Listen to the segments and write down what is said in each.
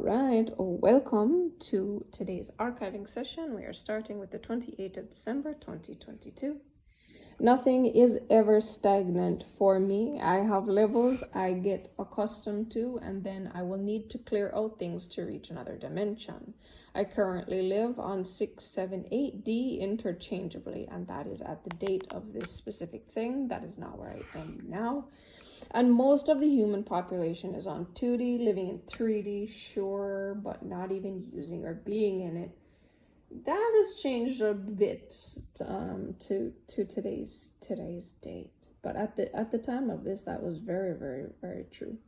right, welcome to today's archiving session. We are starting with the 28th of December 2022. Nothing is ever stagnant for me. I have levels I get accustomed to, and then I will need to clear out things to reach another dimension. I currently live on 6, 7, 8D interchangeably, and that is at the date of this specific thing. That is not where I am now. And most of the human population is on 2D, living in 3D, sure, but not even using or being in it. That has changed a bit to today's date. But at the time of this, that was very, very, very true.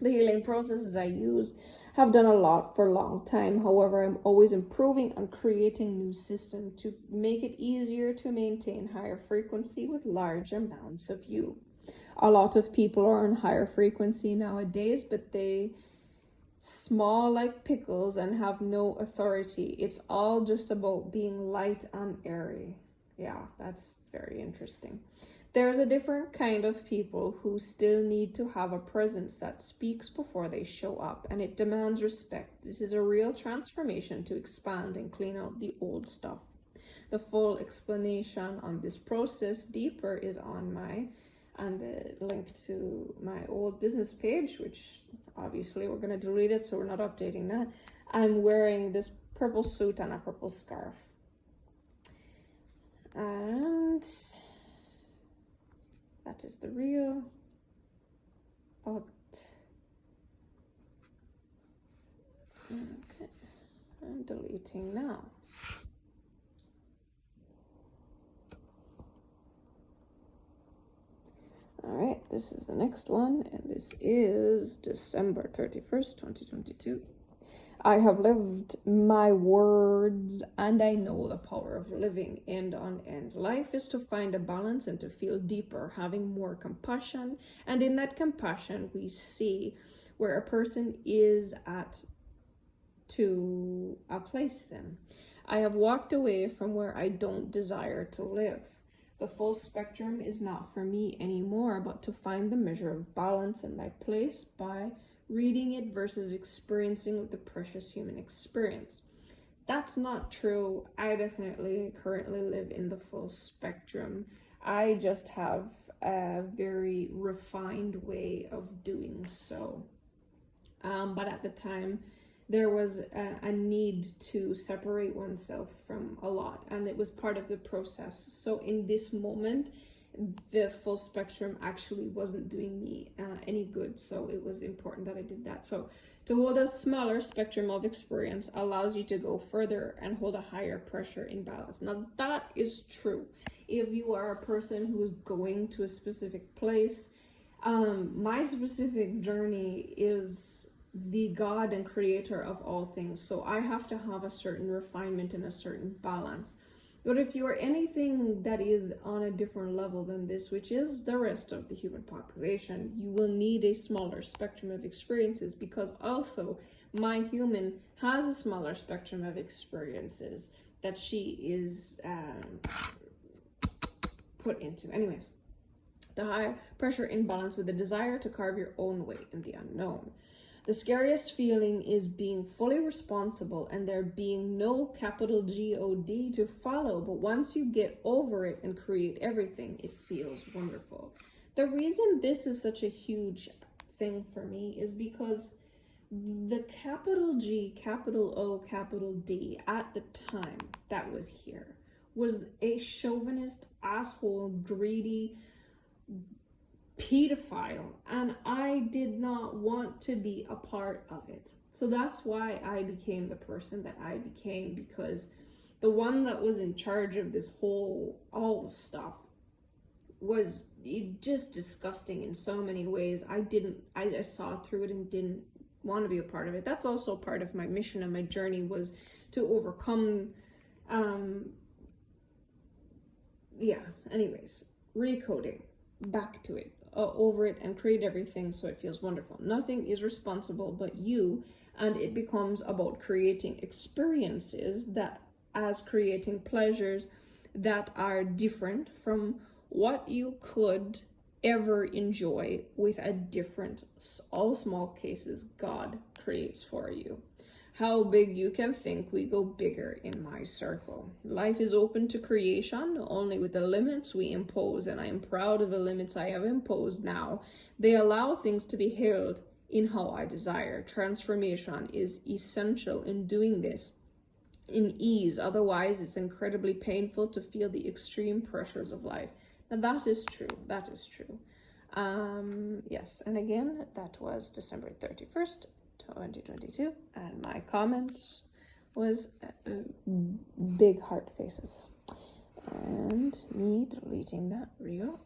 The healing processes I use have done a lot for a long time. However, I'm always improving and creating new systems to make it easier to maintain higher frequency with large amounts of you. A lot of people are on higher frequency nowadays, but they small like pickles and have no authority. It's all just about being light and airy. Yeah, that's very interesting. There's a different kind of people who still need to have a presence that speaks before they show up, and it demands respect. This is a real transformation to expand and clean out the old stuff. The full explanation on this process deeper is on the link to my old business page, which obviously we're going to delete it, so we're not updating that. I'm wearing this purple suit and a purple scarf. And that is the real. Okay. I'm deleting now. All right, this is the next one, and this is December 31st, 2022. I have lived my words, and I know the power of living end on end. Life is to find a balance and to feel deeper, having more compassion. And in that compassion, we see where a person is at to place them. I have walked away from where I don't desire to live. The full spectrum is not for me anymore, but to find the measure of balance in my place by reading it versus experiencing with the precious human experience. That's not true. I definitely currently live in the full spectrum. I just have a very refined way of doing so. But at the time, there was a need to separate oneself from a lot, and it was part of the process. So in this moment, the full spectrum actually wasn't doing me any good, so it was important that I did that. So to hold a smaller spectrum of experience allows you to go further and hold a higher pressure in balance. Now that is true. If you are a person who is going to a specific place, my specific journey is the God and creator of all things, so I have to have a certain refinement and a certain balance. But if you are anything that is on a different level than this, which is the rest of the human population, you will need a smaller spectrum of experiences, because also my human has a smaller spectrum of experiences that she is put into. Anyways, the high pressure imbalance with the desire to carve your own way in the unknown. The scariest feeling is being fully responsible and there being no capital God to follow. But once you get over it and create everything, it feels wonderful. The reason this is such a huge thing for me is because the capital G, capital O, capital D at the time that was here was a chauvinist, asshole, greedy pedophile, and I did not want to be a part of it. So that's why I became the person that I became, because the one that was in charge of this whole, all the stuff, was just disgusting in so many ways. I saw through it and didn't want to be a part of it. That's also part of my mission and my journey, was to overcome, anyways, recoding, back to it. Over it and create everything so it feels wonderful. Nothing is responsible but you, and it becomes about creating experiences that as creating pleasures that are different from what you could ever enjoy with a different, all small cases God creates for you. How big you can think, we go bigger in my circle. Life is open to creation, only with the limits we impose, and I am proud of the limits I have imposed now. They allow things to be held in how I desire. Transformation is essential in doing this in ease. Otherwise, it's incredibly painful to feel the extreme pressures of life. Now, that is true. That is true. Yes, and again, that was December 31st, 2022, and my comments was big heart faces. And me deleting that reel.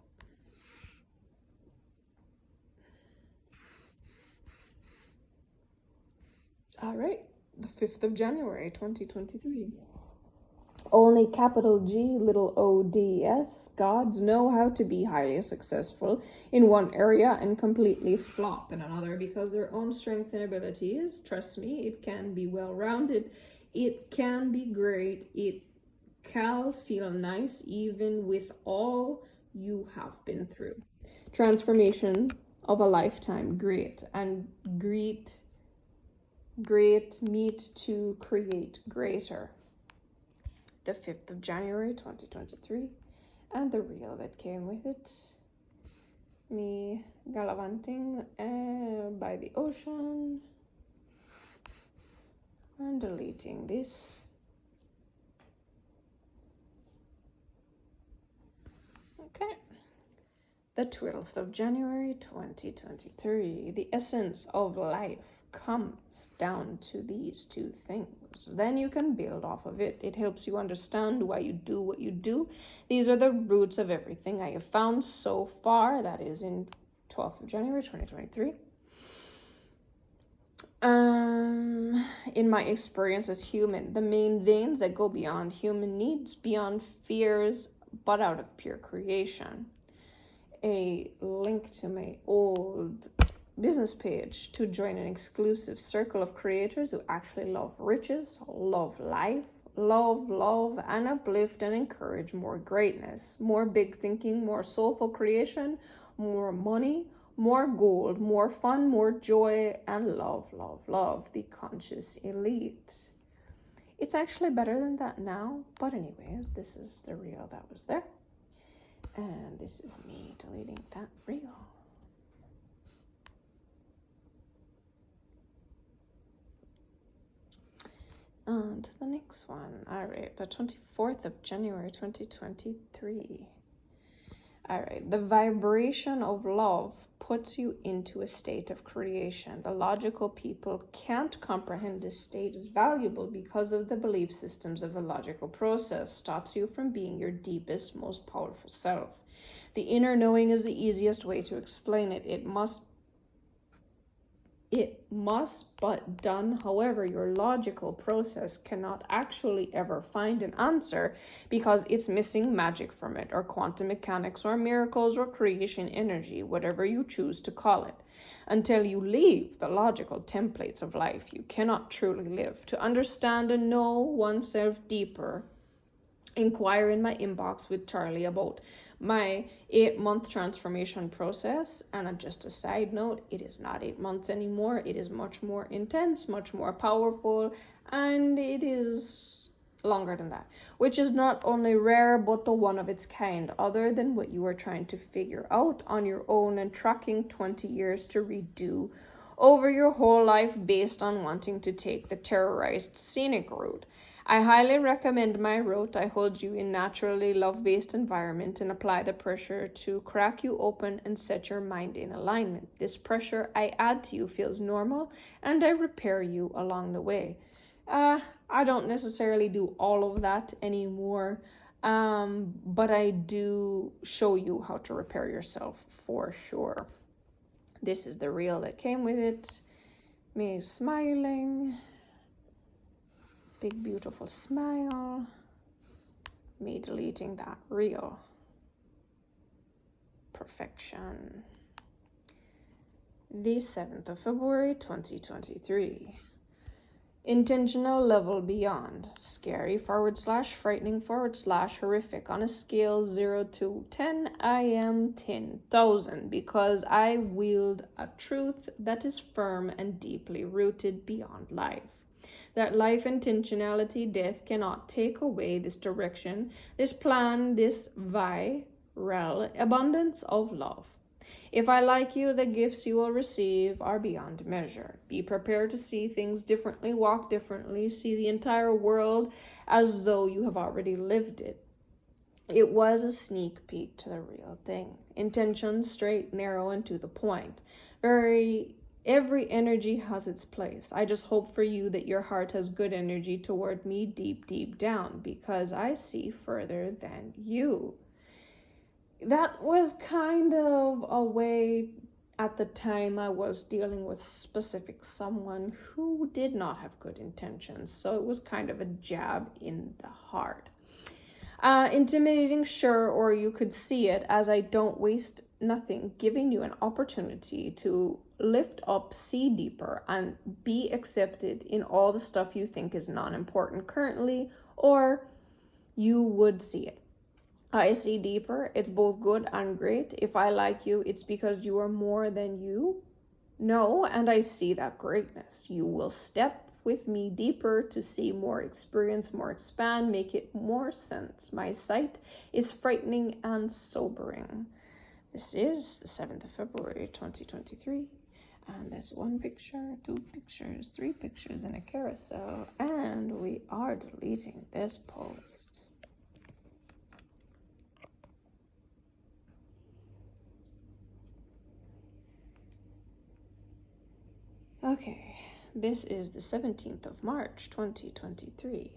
All right, the 5th of January, 2023. Only capital G, little o-d-s, gods know how to be highly successful in one area and completely flop in another because their own strength and abilities, trust me, it can be well-rounded, it can be great, it can feel nice even with all you have been through. Transformation of a lifetime, great, and great meet to create greater. The 5th of January 2023, and the reel that came with it. Me gallivanting by the ocean and deleting this. Okay. The 12th of January 2023. The essence of life comes down to these two things. Then you can build off of it. It helps you understand why you do what you do. These are the roots of everything I have found so far. That is in 12th of January 2023. In my experience as human, the main veins that go beyond human needs, beyond fears, but out of pure creation. A link to my old business page to join an exclusive circle of creators who actually love riches, love life, love, and uplift and encourage more greatness, more big thinking, more soulful creation, more money, more gold, more fun, more joy, and love. The conscious elite. It's actually better than that now, but anyways, this is the reel that was there. And this is me deleting that reel. On to the next one. All right, the 24th of January 2023. All right, the vibration of love puts you into a state of creation. The logical people can't comprehend this state is valuable because of the belief systems of the logical process, stops you from being your deepest, most powerful self. The inner knowing is the easiest way to explain it. It must, but done. However, your logical process cannot actually ever find an answer because it's missing magic from it, or quantum mechanics, or miracles, or creation energy, whatever you choose to call it. Until you leave the logical templates of life, you cannot truly live. To understand and know oneself deeper, inquire in my inbox with Charlie about my 8-month transformation process. And just a side note, it is not 8 months anymore. It is much more intense, much more powerful, and it is longer than that, which is not only rare but the one of its kind, other than what you are trying to figure out on your own and tracking 20 years to redo over your whole life based on wanting to take the terrorized scenic route. I highly recommend my route. I hold you in naturally love-based environment and apply the pressure to crack you open and set your mind in alignment. This pressure I add to you feels normal, and I repair you along the way. I don't necessarily do all of that anymore, but I do show you how to repair yourself for sure. This is the reel that came with it. Me smiling. Big beautiful smile. Me deleting that reel. Perfection. The 7th of February 2023. Intentional level beyond. Scary / frightening / horrific. On a scale 0 to 10, I am 10,000 because I wield a truth that is firm and deeply rooted beyond life. That life intentionality, death cannot take away this direction, this plan, this viral abundance of love. If I like you, the gifts you will receive are beyond measure. Be prepared to see things differently, walk differently, see the entire world as though you have already lived it. It was a sneak peek to the real thing. Intention, straight, narrow, and to the point. Every energy has its place. I just hope for you that your heart has good energy toward me deep, deep down, because I see further than you. That was kind of a way at the time I was dealing with specific someone who did not have good intentions. So it was kind of a jab in the heart. Intimidating, sure, or you could see it as I don't waste nothing, giving you an opportunity to lift up, see deeper, and be accepted in all the stuff you think is non-important currently, or you would see it. I see deeper. It's both good and great. If I like you, it's because you are more than you know, and I see that greatness. You will step with me deeper to see more, experience more, expand, make it more sense. My sight is frightening and sobering. This is the 7th of February, 2023. And there's 1 picture, 2 pictures, 3 pictures in a carousel. And we are deleting this post. Okay, this is the 17th of March, 2023.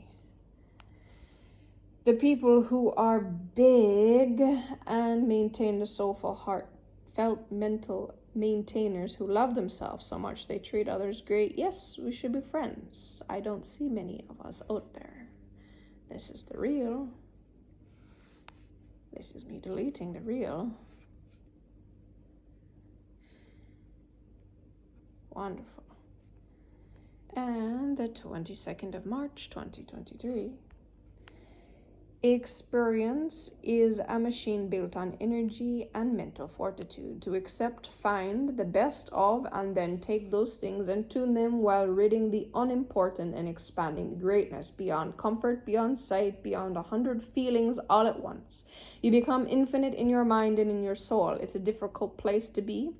The people who are big and maintain the soulful, heartfelt, mental maintainers who love themselves so much they treat others great. Yes, we should be friends. I don't see many of us out there. This is the real. This is me deleting the real. Wonderful. And the 22nd of March, 2023. Experience is a machine built on energy and mental fortitude to accept, find the best of, and then take those things and tune them while ridding the unimportant and expanding greatness beyond comfort, beyond sight, beyond 100 feelings all at once. You become infinite in your mind and in your soul. It's a difficult place to be.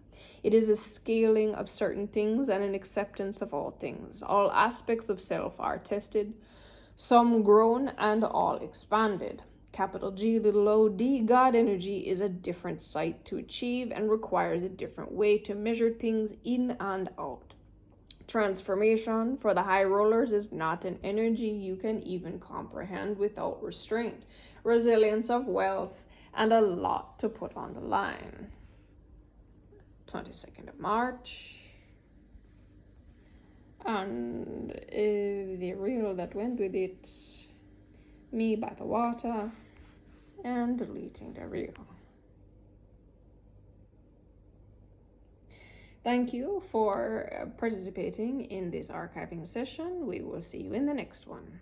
It is a scaling of certain things and an acceptance of all things. All aspects of self are tested, some grown and all expanded. Capital G, little o-d, God energy is a different sight to achieve and requires a different way to measure things in and out. Transformation for the high rollers is not an energy you can even comprehend without restraint, resilience of wealth, and a lot to put on the line. 22nd of March. And the reel that went with it, me by the water, and deleting the reel. Thank you for participating in this archiving session. We will see you in the next one.